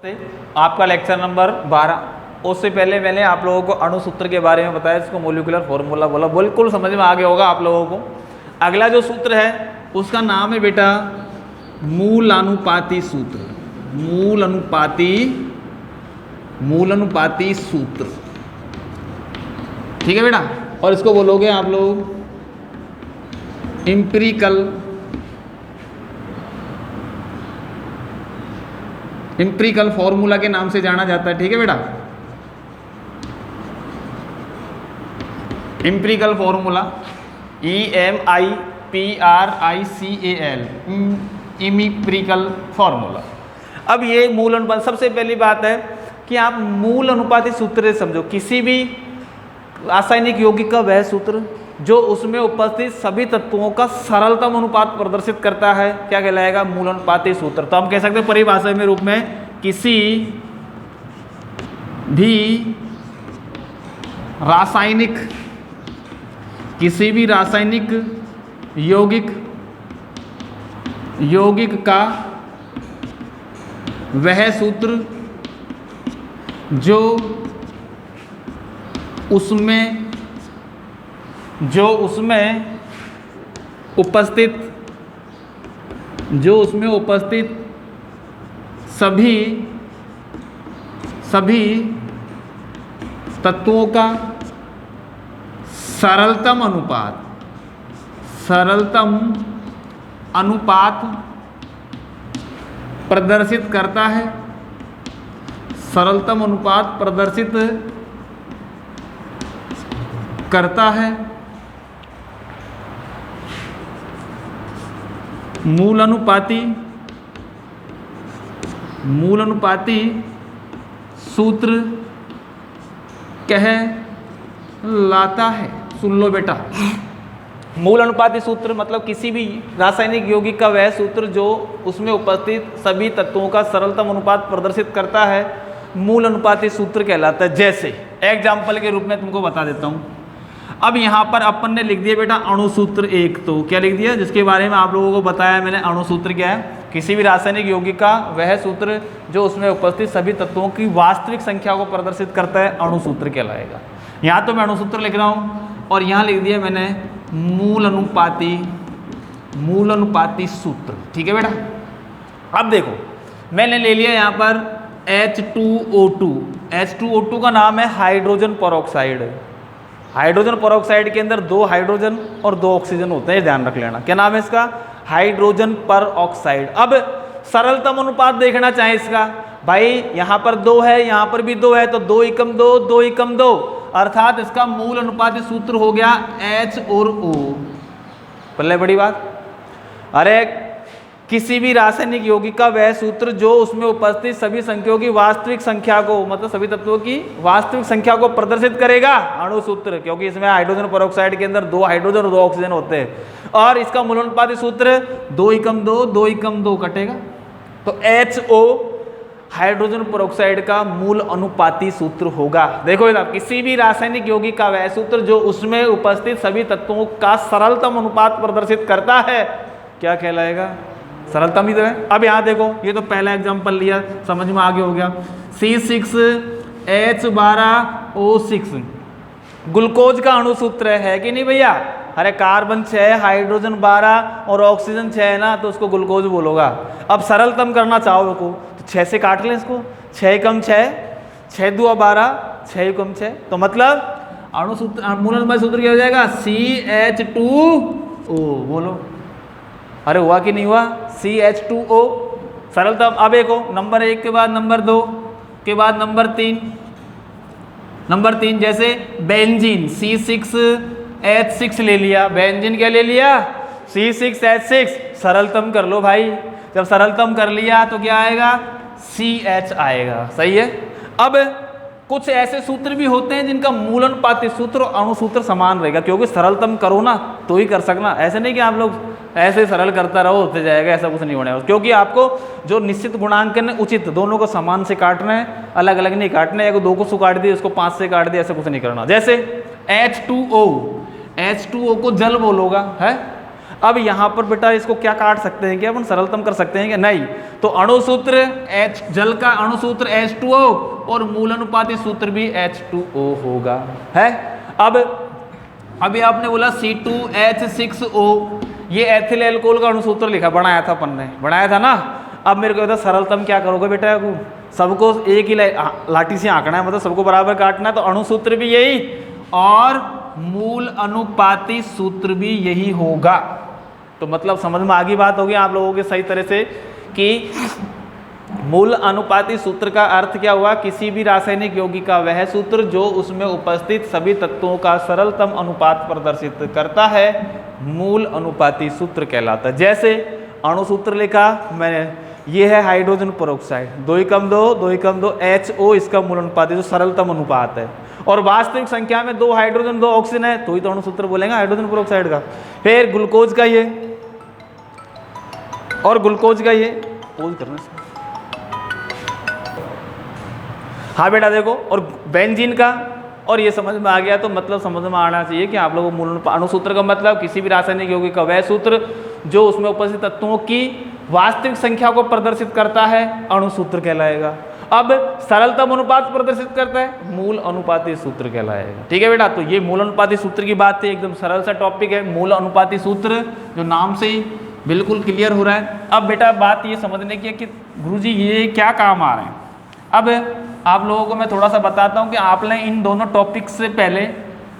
आपका lecture number 12। उससे पहले मैंने आप लोगों को अणुसूत्र के बारे में बताया, इसको मोलिकुलर फॉर्मूला बोला, बिल्कुल समझ में आ गया होगा आप लोगों को। अगला जो सूत्र है उसका नाम है बेटा मूल अनुपाती सूत्र। मूल अनुपाती सूत्र, ठीक है बेटा। और इसको बोलोगे आप लोग एम्पिरिकल फॉर्मूला के नाम से जाना जाता है, ठीक है बेटा। Empirical formula EMIPRICAL, empirical formula. अब ये मूल अनुपात, सबसे पहली बात है कि आप मूल अनुपाती सूत्र समझो। किसी भी रासायनिक यौगिक का वह सूत्र जो उसमें उपस्थित सभी तत्वों का सरलतम अनुपात प्रदर्शित करता है, क्या कहलाएगा? मूल अनुपाती सूत्र। तो हम कह सकते हैं परिभाषा में रूप में, किसी भी रासायनिक यौगिक का वह सूत्र जो उसमें उपस्थित सभी तत्वों का सरलतम अनुपात प्रदर्शित करता है, सरलतम अनुपात प्रदर्शित करता है। मूल अनुपाती सूत्र कहलाता है। सुन लो बेटा, मूल अनुपाती सूत्र मतलब किसी भी रासायनिक यौगिक का वह सूत्र जो उसमें उपस्थित सभी तत्वों का सरलतम अनुपात प्रदर्शित करता है, मूल अनुपाती सूत्र कहलाता है। जैसे एग्जाम्पल के रूप में तुमको बता देता हूँ। अब यहाँ पर अपन ने लिख दिया बेटा अणुसूत्र एक। तो क्या लिख दिया, जिसके बारे में आप लोगों को बताया मैंने। अणुसूत्र क्या है? किसी भी रासायनिक यौगिक का वह सूत्र जो उसमें उपस्थित सभी तत्वों की वास्तविक संख्या को प्रदर्शित करता है, अणुसूत्र कहलाएगा। यहाँ तो मैं अणुसूत्र लिख रहा हूँ और यहाँ लिख दिया मैंने मूल अनुपाती सूत्र, ठीक है बेटा। अब देखो मैंने ले लिया यहाँ पर H2O2 का नाम है हाइड्रोजन परऑक्साइड। हाइड्रोजन परऑक्साइड के अंदर 2 हाइड्रोजन और 2 ऑक्सीजन होते हैं, ध्यान रख लेना। क्या नाम है इसका? Hydrogen peroxide. अब सरलतम अनुपात देखना चाहे इसका, भाई यहाँ पर 2 है, यहाँ पर भी 2 है, तो 2 एकम 2, 2 एकम 2, अर्थात इसका मूल अनुपाती सूत्र हो गया H और O। पहले बड़ी बात, अरे किसी भी रासायनिक यौगिक का वह सूत्र जो उसमें उपस्थित सभी संख्याओं की वास्तविक संख्या को, मतलब सभी तत्वों की वास्तविक संख्या को प्रदर्शित करेगा, अणुसूत्र। क्योंकि इसमें हाइड्रोजन परऑक्साइड के अंदर 2 हाइड्रोजन और 2 ऑक्सीजन होते हैं, और इसका मूल अनुपाती सूत्र 2 एकम 2, 2 एकम 2 कटेगा, तो HO हाइड्रोजन परऑक्साइड का मूल अनुपाती सूत्र होगा। देखो इधर, किसी भी रासायनिक यौगिक का वह सूत्र जो उसमें उपस्थित सभी तत्वों का सरलतम अनुपात प्रदर्शित करता है, क्या कहलाएगा? सरलतम ही तो है। अब यहाँ देखो, ये तो पहला एग्जांपल लिया, समझ में आगे हो गया। C6H12O6 ग्लूकोज का अणुसूत्र है कि नहीं भैया? अरे कार्बन 6, हाइड्रोजन 12 और ऑक्सीजन 6 है ना, तो उसको ग्लूकोज बोलोगा। अब सरलतम करना चाहो को तो 6 से काट लें इसको, 6 एकम 6, 6 दूआ 12, 6 एकम 6, तो मतलब अणुसूत्र, मूल अनुपाती सूत्र क्या हो जाएगा? CH2O। बोलो, अरे हुआ कि नहीं हुआ? CH2O सरलतम। अब देखो नंबर 1 के बाद नंबर 2 के बाद नंबर 3, जैसे बेंजीन C6H6 ले लिया। बेंजीन क्या ले लिया? C6H6। सरलतम कर लो भाई, जब सरलतम कर लिया तो क्या आएगा? CH आएगा। सही है। अब कुछ ऐसे सूत्र भी होते हैं जिनका मूल अनुपाती सूत्र और अणुसूत्र समान रहेगा, क्योंकि सरलतम करो ना तो ही कर सकना। ऐसे नहीं कि आप लोग ऐसे सरल करता रहो होते जाएगा, ऐसा कुछ नहीं होने। क्योंकि आपको जो निश्चित गुणांकन उचित, दोनों को समान से काटना है, अलग अलग नहीं काटना है। 2 को काट दिया, इसको 5 से काट दिया, ऐसा कुछ नहीं करना। जैसे H2O को जल बोलोगा है। अब यहाँ पर बेटा इसको क्या काट सकते हैं क्या, अपन सरलतम कर सकते हैं क्या, नहीं। तो अणुसूत्र H, जल का अणुसूत्र H2O और मूल अनुपाती सूत्र भी H2O होगा, है। अब अभी आपने बोला C2H6O, ये एथिल एल्कोहल का अणुसूत्र लिखा, बनाया था अपन ने, बनाया था ना। अब मेरे को बता सरलतम क्या करोगे बेटा, सबको एक ही लाठी से आंकना है, मतलब सबको बराबर काटना है। तो अणुसूत्र भी यही और मूल अनुपाती सूत्र भी यही होगा। तो मतलब समझ में आगे बात होगी आप लोगों के सही तरह से कि मूल अनुपाती सूत्र का अर्थ क्या हुआ, किसी भी रासायनिक यौगिक का वह सूत्र जो उसमें उपस्थित सभी तत्वों का सरलतम अनुपात प्रदर्शित करता है, मूल अनुपाती सूत्र कहलाता है। जैसे अणुसूत्र लिखा मैंने, ये है हाइड्रोजन पेरोक्साइड, 2 HO, इसका मूल अनुपात जो सरलतम अनुपात है। और वास्तविक संख्या में 2 हाइड्रोजन 2 ऑक्सीजन है, तो ही तो अणुसूत्र बोलेंगे हाइड्रोजन पेरोक्साइड का। फिर ग्लूकोज का ये और ग्लूकोज का ये, पोज करना से। हाँ बेटा देखो, और बेंजीन का, और ये समझ में आ गया तो मतलब समझ में आना चाहिए कि आप लोगों को मूल अणुसूत्र का मतलब किसी भी रासायनिक यौगिक का वह सूत्र जो उसमें उपस्थित तत्वों की वास्तविक संख्या को प्रदर्शित करता है, अणुसूत्र कहलाएगा। अब सरलतम अनुपात प्रदर्शित करता है, मूल अनुपाती सूत्र कहलाएगा। ठीक है बेटा, तो ये मूल अनुपाती सूत्र की बात है, एकदम सरल सा टॉपिक है मूल अनुपाती सूत्र, जो नाम से ही बिल्कुल क्लियर हो रहा है। अब बेटा बात ये समझने की है कि गुरुजी ये क्या काम आ रहे हैं। अब आप लोगों को मैं थोड़ा सा बताता हूँ कि आपने इन दोनों टॉपिक से पहले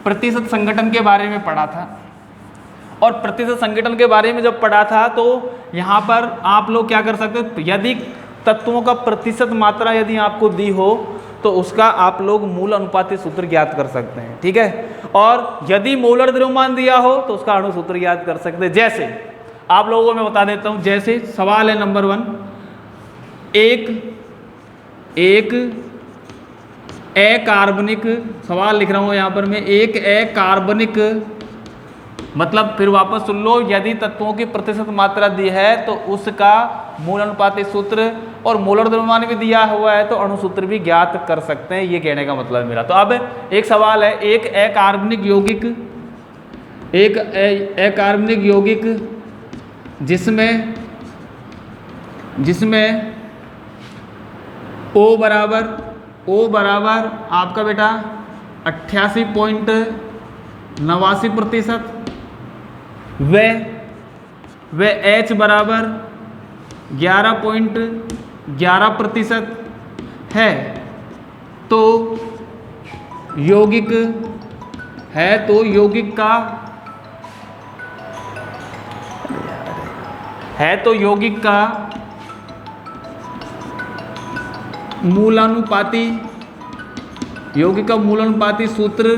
प्रतिशत संगठन के बारे में पढ़ा था, और प्रतिशत संगठन के बारे में जब पढ़ा था तो यहाँ पर आप लोग क्या कर सकते हो, यदि तत्वों का प्रतिशत मात्रा यदि आपको दी हो तो उसका आप लोग मूल अनुपाती सूत्र ज्ञात कर सकते हैं। ठीक है, और यदि मोलर द्रव्यमान दिया हो तो उसका अणुसूत्र ज्ञात कर सकते हैं। जैसे आप लोगों को मैं बता देता हूँ, जैसे सवाल है नंबर 1, एक अकार्बनिक, सवाल लिख रहा हूँ यहाँ पर मैं, एक अकार्बनिक, मतलब फिर वापस सुन लो, यदि तत्वों की प्रतिशत मात्रा दी है तो उसका मूल अनुपाती सूत्र और मोलर द्रव्यमान भी दिया हुआ है तो अणुसूत्र भी ज्ञात कर सकते हैं, ये कहने का मतलब है मेरा। तो अब एक सवाल है, एक अकार्बनिक यौगिक जिसमें O बराबर आपका बेटा 88.89%, व H बराबर 11.11% है, तो यौगिक का मूलानुपाती सूत्र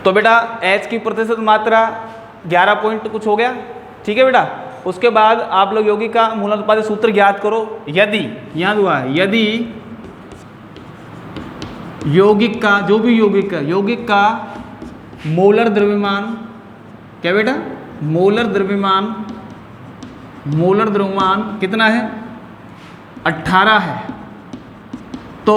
तो बेटा H की प्रतिशत मात्रा 11 पॉइंट कुछ हो गया। ठीक है बेटा, उसके बाद आप लोग यौगिक का मूलानुपाती सूत्र ज्ञात करो। यदि याद हुआ है, यदि यौगिक का जो भी यौगिक का मोलर द्रव्यमान, क्या बेटा, मोलर द्रव्यमान कितना है, 18 है, तो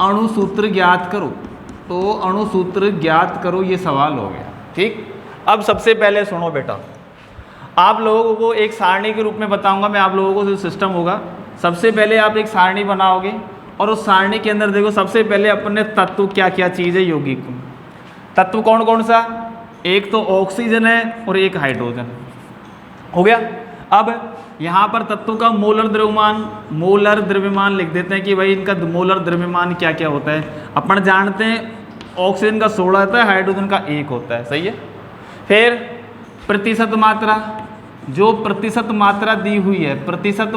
अणुसूत्र ज्ञात करो, ये सवाल हो गया। ठीक, अब सबसे पहले सुनो बेटा, आप लोगों को एक सारणी के रूप में बताऊंगा मैं आप लोगों को, जो सिस्टम होगा, सबसे पहले आप एक सारणी बनाओगे और उस सारणी के अंदर देखो सबसे पहले अपने तत्व क्या क्या चीज़ है यौगिक में। तत्व कौन कौन सा, एक तो ऑक्सीजन है और एक हाइड्रोजन, हो गया। अब यहाँ पर तत्वों का मोलर द्रव्यमान लिख देते हैं कि भाई इनका मोलर द्रव्यमान क्या क्या होता है। अपन जानते हैं ऑक्सीजन का 16 होता है, हाइड्रोजन का 1 होता है, सही है। फिर प्रतिशत मात्रा, जो प्रतिशत मात्रा दी हुई है, प्रतिशत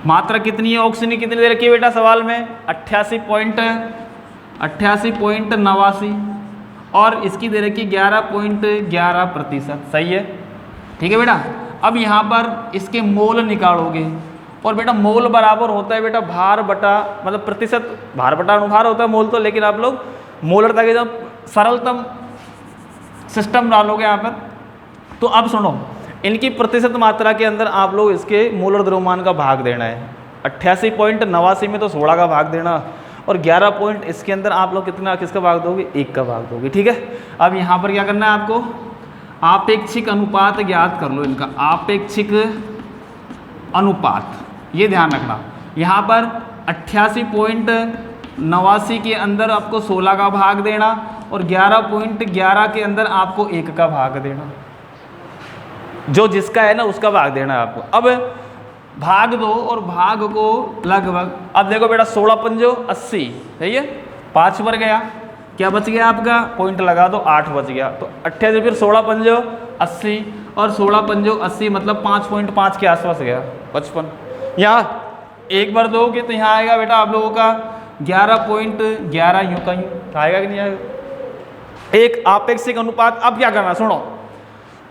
मात्रा कितनी है, ऑक्सीजन कितनी दे रखी है बेटा सवाल में, 88.89 और इसकी दे रखी 11.11%, सही है। ठीक है बेटा, अब यहाँ पर इसके मोल निकालोगे और बेटा मोल बराबर होता है बेटा भार बटा, मतलब प्रतिशत, भार बटा अनुभार होता है मोल तो, लेकिन आप लोग मोलरता के जब सरलतम सिस्टम डालोगे यहाँ पर, तो अब सुनो, इनकी प्रतिशत मात्रा के अंदर आप लोग इसके मोलर द्रव्यमान का भाग देना है। 88.89 में तो 16 का भाग देना, और 11 पॉइंट इसके अंदर आप लोग किसका भाग दोगे, 1 का भाग दोगे। ठीक है, अब यहाँ पर क्या करना है आपको, आपेक्षिक अनुपात ज्ञात कर लो इनका, आपेक्षिक अनुपात, ये ध्यान रखना। यहाँ पर 88.89 के अंदर आपको 16 का भाग देना, और 11.11 के अंदर आपको 1 का भाग देना, जो जिसका है ना उसका भाग देना है आपको। अब भाग दो और भाग को लगभग, अब देखो बेटा 16 पंजो 80, सही है, 5 पर गया, क्या बच गया आपका, पॉइंट लगा दो, 8 बच गया। तो 88 फिर 16 पंजो 80, और 16 पंजो 80 मतलब 5.5 के आसपास गया, 55। यहाँ एक बार दोगे तो यहाँ आएगा बेटा आप लोगों का 11.11, यूँ का यूँ आएगा कि नहीं आएगा। एक आपेक्षिक अनुपात। अब क्या करना, सुनो,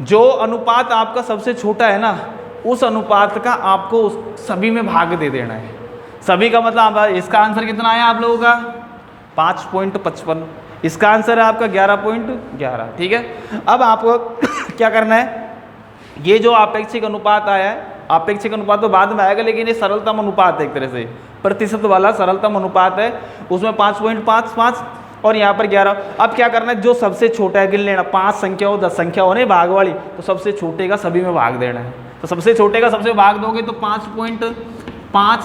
जो अनुपात आपका सबसे छोटा है ना, उस अनुपात का आपको सभी में भाग दे देना है। सभी का मतलब इसका आंसर कितना आया आप लोगों का, 5.55। इसका आंसर है आपका 11.11। ठीक है, अब आपको क्या करना है, ये जो आपेक्षिक अनुपात आया है, आपेक्षिक अनुपात तो बाद में आएगा, लेकिन ये सरलतम अनुपात है, एक तरह से प्रतिशत वाला सरलतम अनुपात है, उसमें 5.55 और यहाँ पर 11। अब क्या करना है, जो सबसे छोटा है गिन लेना, 5 संख्या हो 10 संख्या हो नहीं भाग वाली, तो सबसे छोटे का सभी में भाग देना है। तो सबसे छोटे का सबसे भाग दोगे तो 5.5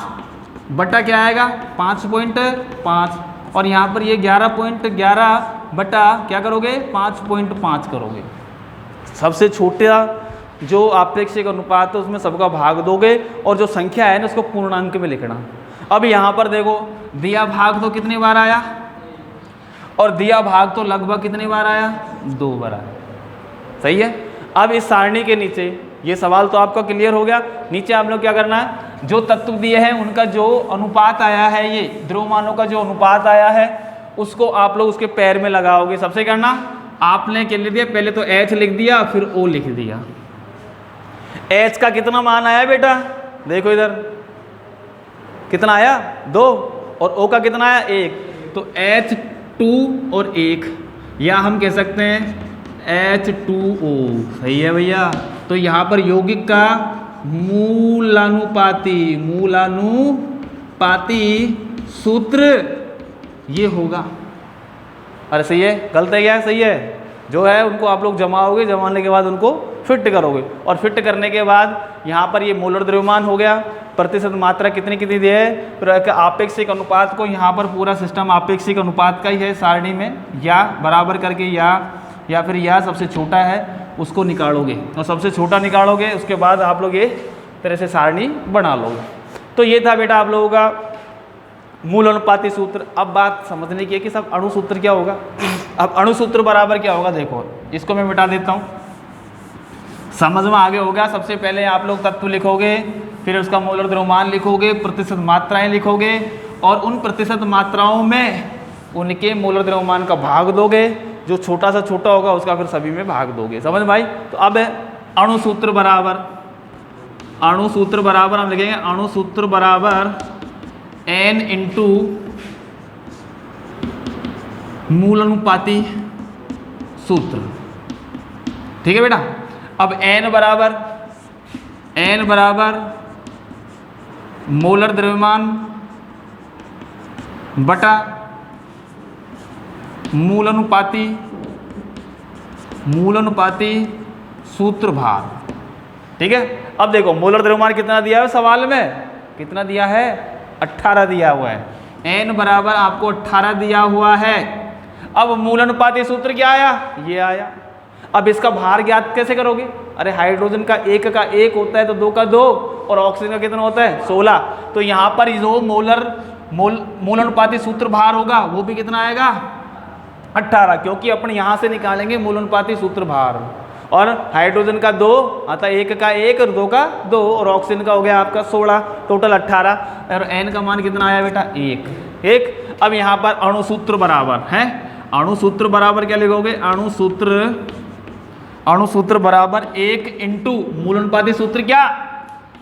बटा क्या आएगा, 5.5, और यहाँ पर ये 11.11 बटा क्या करोगे, 5.5 करोगे। सबसे छोटा जो आपेक्षिक अनुपात है उसमें सबका भाग दोगे, और जो संख्या है ना उसको पूर्णांक में लिखना। अब यहाँ पर देखो, दिया भाग तो कितनी बार आया, और दिया भाग तो लगभग कितनी बार आया, 2 बार आया, सही है। अब इस सारणी के नीचे, ये सवाल तो आपका क्लियर हो गया, नीचे आप लोग क्या करना है, जो तत्व दिए हैं उनका जो अनुपात आया है, ये द्रव्यमानों का जो अनुपात आया है, उसको आप लोग उसके पैर में लगाओगे। सबसे करना, आपने क्या लिख दिया, पहले तो H लिख दिया, फिर O लिख दिया। H का कितना मान आया बेटा, देखो इधर कितना आया, 2, और O का कितना आया, 1। तो H2 और 1, या हम कह सकते हैं H2O, सही है भैया। तो यहाँ पर यौगिक का मूलानुपाती सूत्र ये होगा। अरे सही है, गलत है क्या, सही है। जो है उनको आप लोग जमाओगे, जमाने के बाद उनको फिट करोगे, और फिट करने के बाद यहाँ पर ये मोलर द्रव्यमान हो गया, प्रतिशत मात्रा कितनी कितनी दी है, फिर आपेक्षिक अनुपात को यहाँ पर पूरा सिस्टम आपेक्षिक अनुपात का ही है सारणी में, या बराबर करके या फिर या सबसे छोटा है उसको निकालोगे, और सबसे छोटा निकालोगे, उसके बाद आप लोग ये तरह से सारणी बना लोगे। तो ये था बेटा आप लोगों का मूल अनुपाती सूत्र। अब बात समझने की है कि सब अणु सूत्र क्या होगा। अब अणु सूत्र बराबर क्या होगा, देखो इसको मैं मिटा देता हूँ, समझ में आगे हो गया। सबसे पहले आप लोग तत्व लिखोगे, फिर उसका मोलर द्रव्यमान लिखोगे, प्रतिशत मात्राएं लिखोगे, और उन प्रतिशत मात्राओं में उनके मोलर द्रव्यमान का भाग दोगे, जो छोटा सा छोटा होगा उसका फिर सभी में भाग दोगे। समझ भाई। तो अब अणु सूत्र बराबर हम लिखेंगे, अणु सूत्र बराबर N इंटू मूल अनुपाती सूत्र। ठीक है बेटा। अब N बराबर मोलर द्रव्यमान बटा मूल अनुपाती सूत्र भार। ठीक है। अब देखो मोलर द्रव्यमान कितना दिया है सवाल में, कितना दिया है, 18 दिया हुआ है। N बराबर आपको 18 दिया हुआ है। अब मूल अनुपाती सूत्र क्या आया, ये आया। अब इसका भार ज्ञात कैसे करोगे, अरे हाइड्रोजन का 1 का 1 होता है तो 2 का 2, और ऑक्सीजन का कितना होता है 16। तो यहाँ पर जो मूल अनुपाती सूत्र भार होगा वो भी कितना आएगा 18, क्योंकि अपन यहाँ से निकालेंगे मूल अनुपाती सूत्र भार। और हाइड्रोजन का 2 आता है, 1 का 1 और 2 का 2, और ऑक्सीजन का हो गया आपका 16, टोटल 18। और N का मान कितना आया बेटा 1। अब यहाँ पर अणु सूत्र बराबर है, अणु सूत्र बराबर क्या लिखोगे, अणु सूत्र बराबर 1 इंटू मूल अनुपाती सूत्र क्या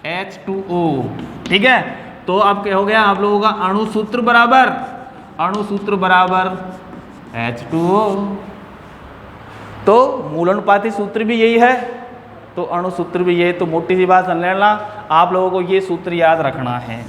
H2O। ठीक है। तो अब क्या हो गया आप लोगों का अणु सूत्र बराबर H2O। तो मूल अनुपाती सूत्र भी यही है, तो अणुसूत्र भी ये, तो मोटी सी बात समझ लेना, आप लोगों को ये सूत्र याद रखना है।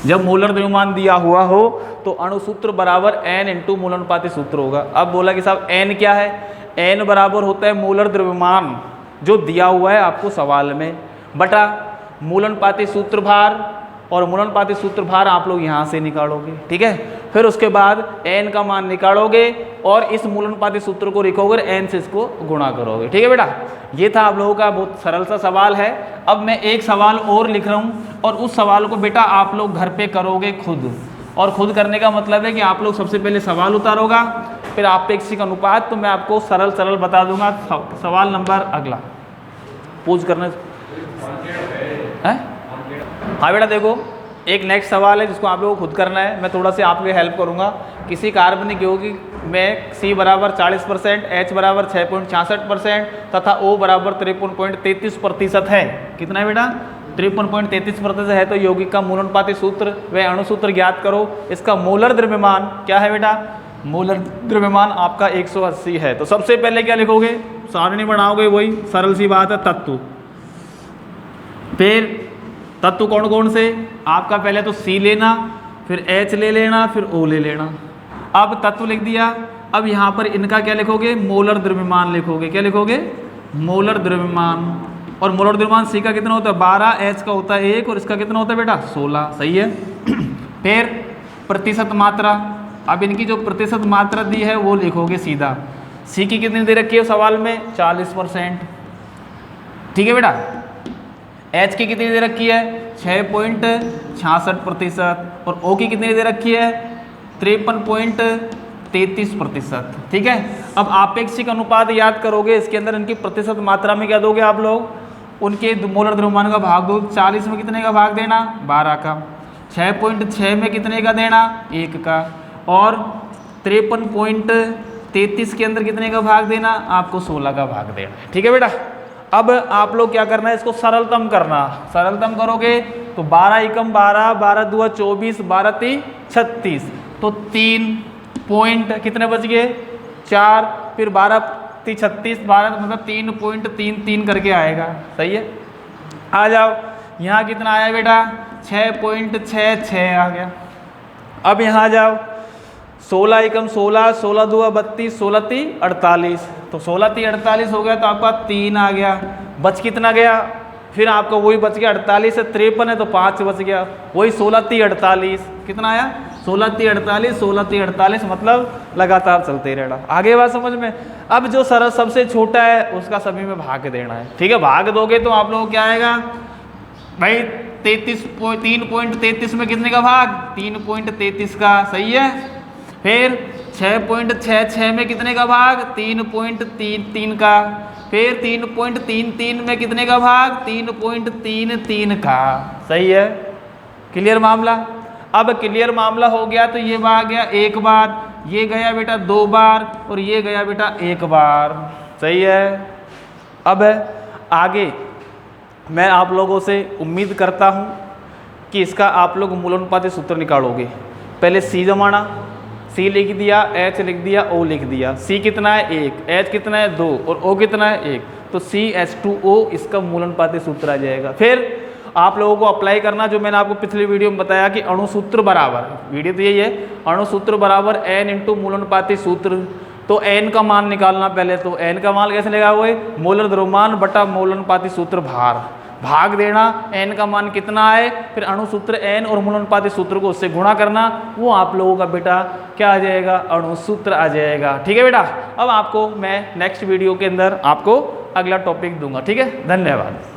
जब मोलर द्रव्यमान दिया हुआ हो तो अणुसूत्र बराबर n इंटू मोल अनुपाती सूत्र होगा। अब बोला कि साहब n क्या है, n बराबर होता है मोलर द्रव्यमान जो दिया हुआ है आपको सवाल में, बटा मोल अनुपाती सूत्र भार, और मोल अनुपाती सूत्र भार आप लोग यहाँ से निकालोगे, ठीक है। फिर उसके बाद n का मान निकालोगे और इस मोल अनुपाती सूत्र को लिखोगे, n से इसको गुणा करोगे, ठीक है बेटा। ये था आप लोगों का बहुत सरल सा सवाल है। अब मैं एक सवाल और लिख रहा हूँ और उस सवाल को बेटा आप लोग घर पे करोगे खुद, और खुद करने का मतलब है कि आप लोग सबसे पहले सवाल उतारोगा, फिर आपेक्षिक अनुपात, तो मैं आपको सरल सरल बता दूंगा। सवाल नंबर अगला पूछ करने है। हाँ बेटा देखो, एक नेक्स्ट सवाल है जिसको आप लोगों को खुद करना है, मैं थोड़ा सा आपकी हेल्प करूंगा। किसी कार्बनिक यौगिक में C बराबर 40%, H बराबर 6.66% तथा O बराबर 53.33% है। कितना है बेटा, 53.33% है। तो यौगिक का मोल अनुपाती सूत्र व अणुसूत्र ज्ञात करो। इसका मोलर द्रव्यमान क्या है बेटा, मोलर द्रव्यमान आपका 180 है। तो सबसे पहले क्या लिखोगे, सारणी बनाओगे, वही सरल सी बात है, तत्व। फिर तत्व कौन कौन से, आपका पहले तो C लेना, फिर H ले लेना, फिर O ले लेना। अब तत्व लिख दिया, अब यहाँ पर इनका क्या लिखोगे, मोलर द्रव्यमान लिखोगे। क्या लिखोगे, मोलर द्रव्यमान। और मोलर द्रव्यमान C का कितना होता है 12, H का होता है 1 और इसका कितना होता है बेटा 16, सही है। फिर प्रतिशत मात्रा, अब इनकी जो प्रतिशत मात्रा दी है वो लिखोगे सीधा। C की कितनी दे रखी है सवाल में 40%, ठीक है बेटा। H की कितनी दे रखी है 6.66% और O की कितनी दे रखी है 53.33%, ठीक है। अब आपेक्षिक अनुपात याद करोगे, इसके अंदर इनकी प्रतिशत मात्रा में क्या दोगे आप लोग, उनके मोलर द्रव्यमान का भाग दो। 40 में कितने का भाग देना 12 का, 6.6 में कितने का देना 1 का, और 53.33 के अंदर कितने का भाग देना आपको 16 का भाग देना, ठीक है बेटा। अब आप लोग क्या करना है, इसको सरलतम करना। सरलतम करोगे तो 12 एकम 12, 12 दूआ 24, 12 ती 36, तो 3 पॉइंट कितने बच गए 4, फिर 12 ती 36, 12 मतलब 3.33 करके आएगा, सही है। आ जाओ, यहाँ कितना आया बेटा 6.66 आ गया। अब यहाँ आ जाओ, 16 एकम 16, 16 दूआ 32, 16 ती 48, तो 16 ती 48 हो गया, तो आपका 3 आ गया। बच कितना गया, फिर आपका वही बच गया 48 से 53 है तो 5 बच गया, वही 16 ती 48, कितना आया 16 ती 48, 16 ती 48, मतलब लगातार चलते ही रहना। आगे बात समझ में। अब जो सरल सबसे छोटा है उसका सभी में भाग देना है, ठीक है। भाग दोगे तो आप लोगों को क्या आएगा भाई 3.33 में कितने का भाग 3.33 का, सही है। फिर 6.66 में कितने का भाग 3.33 का, फिर 3.33 में कितने का भाग 3.33 का, सही है। क्लियर मामला। अब क्लियर मामला हो गया तो ये भाग गया 1 बार, ये गया बेटा 2 बार और ये गया बेटा 1 बार, सही है। अब आगे मैं आप लोगों से उम्मीद करता हूँ कि इसका आप लोग मोल अनुपाती सूत्र निकालोगे। पहले C जमाना, C लिख दिया, H लिख दिया, O लिख दिया। C कितना है 1, H कितना है 2 और O कितना है 1, तो CH2O इसका मोल अनुपाती सूत्र आ जाएगा। फिर आप लोगों को अप्लाई करना जो मैंने आपको पिछली वीडियो में बताया कि अणुसूत्र बराबर, वीडियो तो यही है, अणुसूत्र बराबर N इंटू मोल अनुपाती सूत्र। तो N का मान निकालना पहले, तो N का मान कैसे लगा हुआ है मोलर द्रव्यमान बटा मोल अनुपाती सूत्र भार, भाग देना N का मान कितना है, फिर अणुसूत्र N और मोल अनुपाती सूत्र को उससे गुणा करना, वो आप लोगों का बेटा क्या आ जाएगा अणुसूत्र आ जाएगा, ठीक है बेटा। अब आपको मैं नेक्स्ट वीडियो के अंदर आपको अगला टॉपिक दूंगा, ठीक है। धन्यवाद।